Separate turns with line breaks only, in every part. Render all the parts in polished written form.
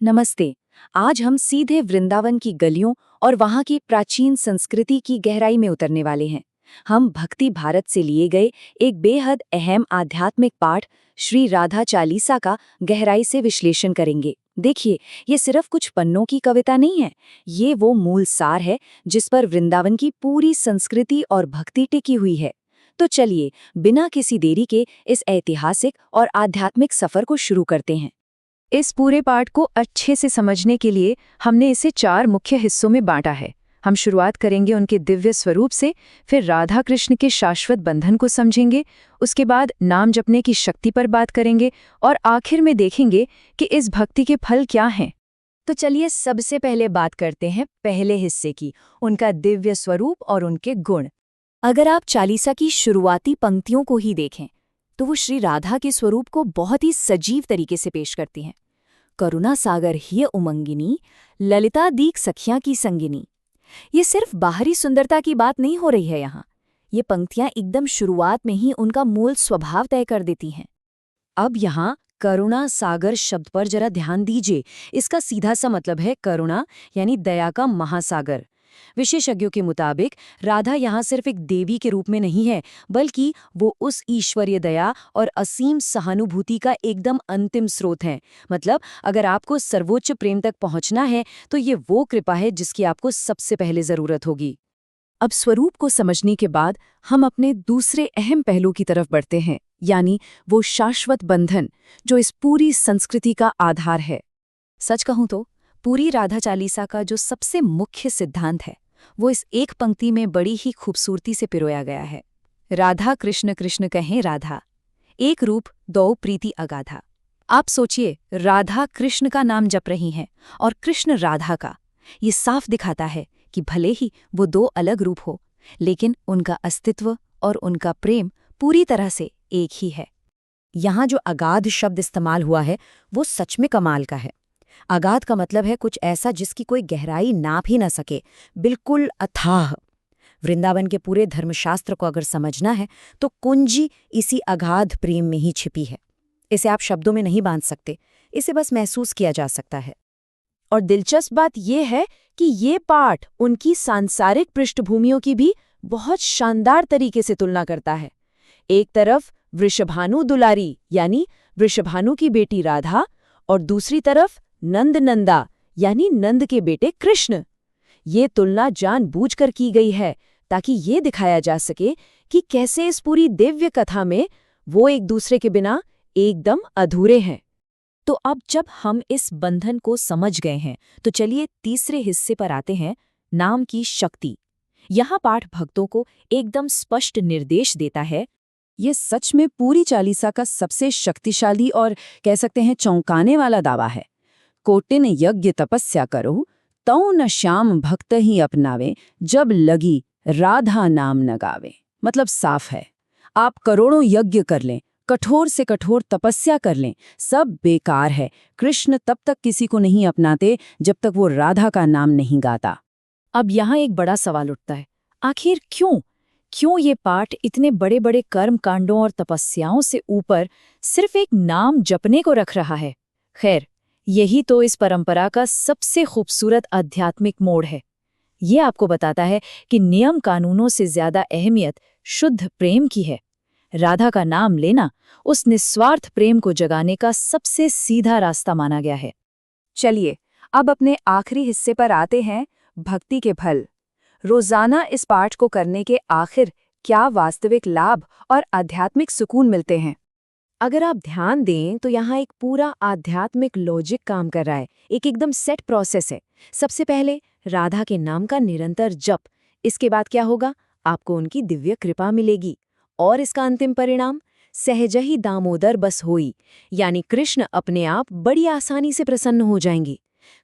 नमस्ते। आज हम सीधे वृंदावन की गलियों और वहाँ की प्राचीन संस्कृति की गहराई में उतरने वाले हैं। हम भक्ति भारत से लिए गए एक बेहद अहम आध्यात्मिक पाठ श्री राधा चालीसा का गहराई से विश्लेषण करेंगे। देखिए, ये सिर्फ कुछ पन्नों की कविता नहीं है, ये वो मूल सार है जिस पर वृंदावन की पूरी संस्कृति और भक्ति टिकी हुई है। तो चलिए, बिना किसी देरी के इस ऐतिहासिक और आध्यात्मिक सफर को शुरू करते हैं। इस पूरे पाठ को अच्छे से समझने के लिए हमने इसे 4 मुख्य हिस्सों में बांटा है। हम शुरुआत करेंगे उनके दिव्य स्वरूप से, फिर राधा कृष्ण के शाश्वत बंधन को समझेंगे, उसके बाद नाम जपने की शक्ति पर बात करेंगे और आखिर में देखेंगे कि इस भक्ति के फल क्या हैं। तो चलिए सबसे पहले बात करते हैं पहले हिस्से की, उनका दिव्य स्वरूप और उनके गुण। अगर आप चालीसा की शुरुआती पंक्तियों को ही देखें तो वो श्री राधा के स्वरूप को बहुत ही सजीव तरीके से पेश करती हैं। करुणा सागर हिय उमंगिनी, ललिता दीक सखियां की संगिनी। ये सिर्फ बाहरी सुंदरता की बात नहीं हो रही है यहाँ। ये पंक्तियां एकदम शुरुआत में ही उनका मूल स्वभाव तय कर देती हैं। अब यहाँ करुणा सागर शब्द पर जरा ध्यान दीजिए। इसका सीधा सा मतलब है करुणा यानी दया का महासागर। विशेषज्ञों के मुताबिक राधा यहाँ सिर्फ एक देवी के रूप में नहीं है, बल्कि वो उस ईश्वरीय दया और असीम सहानुभूति का एकदम अंतिम स्रोत है। मतलब अगर आपको सर्वोच्च प्रेम तक पहुँचना है तो ये वो कृपा है जिसकी आपको सबसे पहले जरूरत होगी। अब स्वरूप को समझने के बाद हम अपने दूसरे अहम पहलू की तरफ बढ़ते हैं, यानी वो शाश्वत बंधन जो इस पूरी संस्कृति का आधार है। सच कहूँ तो पूरी राधा चालीसा का जो सबसे मुख्य सिद्धांत है वो इस एक पंक्ति में बड़ी ही खूबसूरती से पिरोया गया है। राधा कृष्ण कृष्ण कहें राधा, एक रूप दो प्रीति अगाधा। आप सोचिए, राधा कृष्ण का नाम जप रही हैं और कृष्ण राधा का। ये साफ दिखाता है कि भले ही वो 2 अलग रूप हो, लेकिन उनका अस्तित्व और उनका प्रेम पूरी तरह से एक ही है। यहाँ जो अगाध शब्द इस्तेमाल हुआ है वो सच में कमाल का है। अगाध का मतलब है कुछ ऐसा जिसकी कोई गहराई नाप ही न सके, बिल्कुल अथाह। वृंदावन के पूरे धर्मशास्त्र को अगर समझना है तो कुंजी इसी अगाध प्रेम में ही छिपी है। इसे आप शब्दों में नहीं बांध सकते, इसे बस महसूस किया जा सकता है। और दिलचस्प बात यह है कि ये पाठ उनकी सांसारिक पृष्ठभूमियों की भी बहुत शानदार तरीके से तुलना करता है। एक तरफ वृषभानु दुलारी यानी वृषभानु की बेटी राधा, और दूसरी तरफ नंद नंदा यानी नंद के बेटे कृष्ण। ये तुलना जानबूझकर की गई है ताकि ये दिखाया जा सके कि कैसे इस पूरी दिव्य कथा में वो एक दूसरे के बिना एकदम अधूरे हैं। तो अब जब हम इस बंधन को समझ गए हैं तो चलिए तीसरे हिस्से पर आते हैं, नाम की शक्ति। यहाँ पाठ भक्तों को एकदम स्पष्ट निर्देश देता है। ये सच में पूरी चालीसा का सबसे शक्तिशाली और कह सकते हैं चौंकाने वाला दावा है। कोटिन यज्ञ तपस्या करो, तौ न श्याम भक्त ही अपनावे, जब लगी राधा नाम न गावे। मतलब साफ है, आप करोड़ों यज्ञ कर लें, कठोर से कठोर तपस्या कर लें, सब बेकार है। कृष्ण तब तक किसी को नहीं अपनाते जब तक वो राधा का नाम नहीं गाता। अब यहाँ एक बड़ा सवाल उठता है, आखिर क्यों ये पाठ इतने बड़े बड़े कर्म कांडों और तपस्याओं से ऊपर सिर्फ एक नाम जपने को रख रहा है? खैर, यही तो इस परंपरा का सबसे खूबसूरत आध्यात्मिक मोड़ है। ये आपको बताता है कि नियम कानूनों से ज्यादा अहमियत शुद्ध प्रेम की है। राधा का नाम लेना उस निस्वार्थ प्रेम को जगाने का सबसे सीधा रास्ता माना गया है। चलिए अब अपने आखिरी हिस्से पर आते हैं, भक्ति के फल। रोजाना इस पाठ को करने के आखिर क्या वास्तविक लाभ और आध्यात्मिक सुकून मिलते हैं? अगर आप ध्यान दें तो यहाँ एक पूरा आध्यात्मिक लॉजिक काम कर रहा है, एक एकदम सेट प्रोसेस है। सबसे पहले राधा के नाम का निरंतर जप, इसके बाद क्या होगा? आपको उनकी दिव्य कृपा मिलेगी, और इसका अंतिम परिणाम सहज ही दामोदर बस होई, यानी कृष्ण अपने आप बड़ी आसानी से प्रसन्न हो जाएंगी।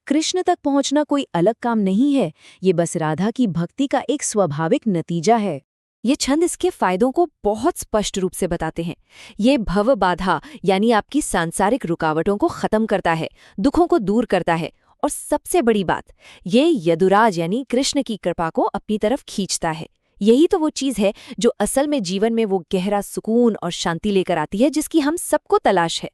कृष्ण तक पहुंचना कोई अलग काम नहीं है, ये बस राधा की भक्ति का एक स्वाभाविक नतीजा है। ये छंद इसके फायदों को बहुत स्पष्ट रूप से बताते हैं। ये भव बाधा यानी आपकी सांसारिक रुकावटों को खत्म करता है, दुखों को दूर करता है, और सबसे बड़ी बात, ये यदुराज यानी कृष्ण की कृपा को अपनी तरफ खींचता है। यही तो वो चीज़ है जो असल में जीवन में वो गहरा सुकून और शांति लेकर आती है जिसकी हम सबको तलाश है।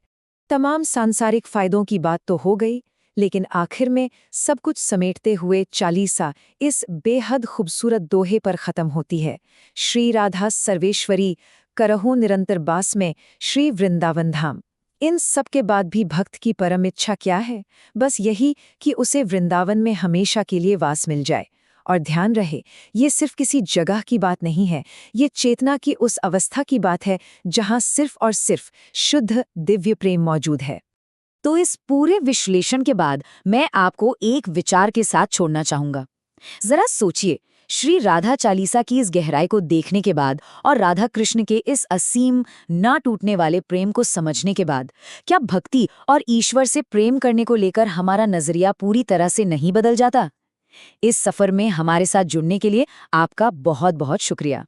तमाम सांसारिक फायदों की बात तो हो गई,
लेकिन आखिर में सब कुछ समेटते हुए चालीसा इस बेहद खूबसूरत दोहे पर ख़त्म होती है। श्री राधा सर्वेश्वरी करहो निरंतर बास में श्री वृंदावन धाम। इन सब के बाद भी भक्त की परम इच्छा क्या है? बस यही कि उसे वृंदावन में हमेशा के लिए वास मिल जाए। और ध्यान रहे, ये सिर्फ किसी जगह की बात नहीं है, ये चेतना की उस अवस्था की बात है जहाँ सिर्फ और सिर्फ शुद्ध दिव्य प्रेम मौजूद है।
तो इस पूरे विश्लेषण के बाद मैं आपको एक विचार के साथ छोड़ना चाहूंगा। जरा सोचिए, श्री राधा चालीसा की इस गहराई को देखने के बाद और राधा कृष्ण के इस असीम ना टूटने वाले प्रेम को समझने के बाद, क्या भक्ति और ईश्वर से प्रेम करने को लेकर हमारा नजरिया पूरी तरह से नहीं बदल जाता? इस सफर में हमारे साथ जुड़ने के लिए आपका बहुत बहुत शुक्रिया।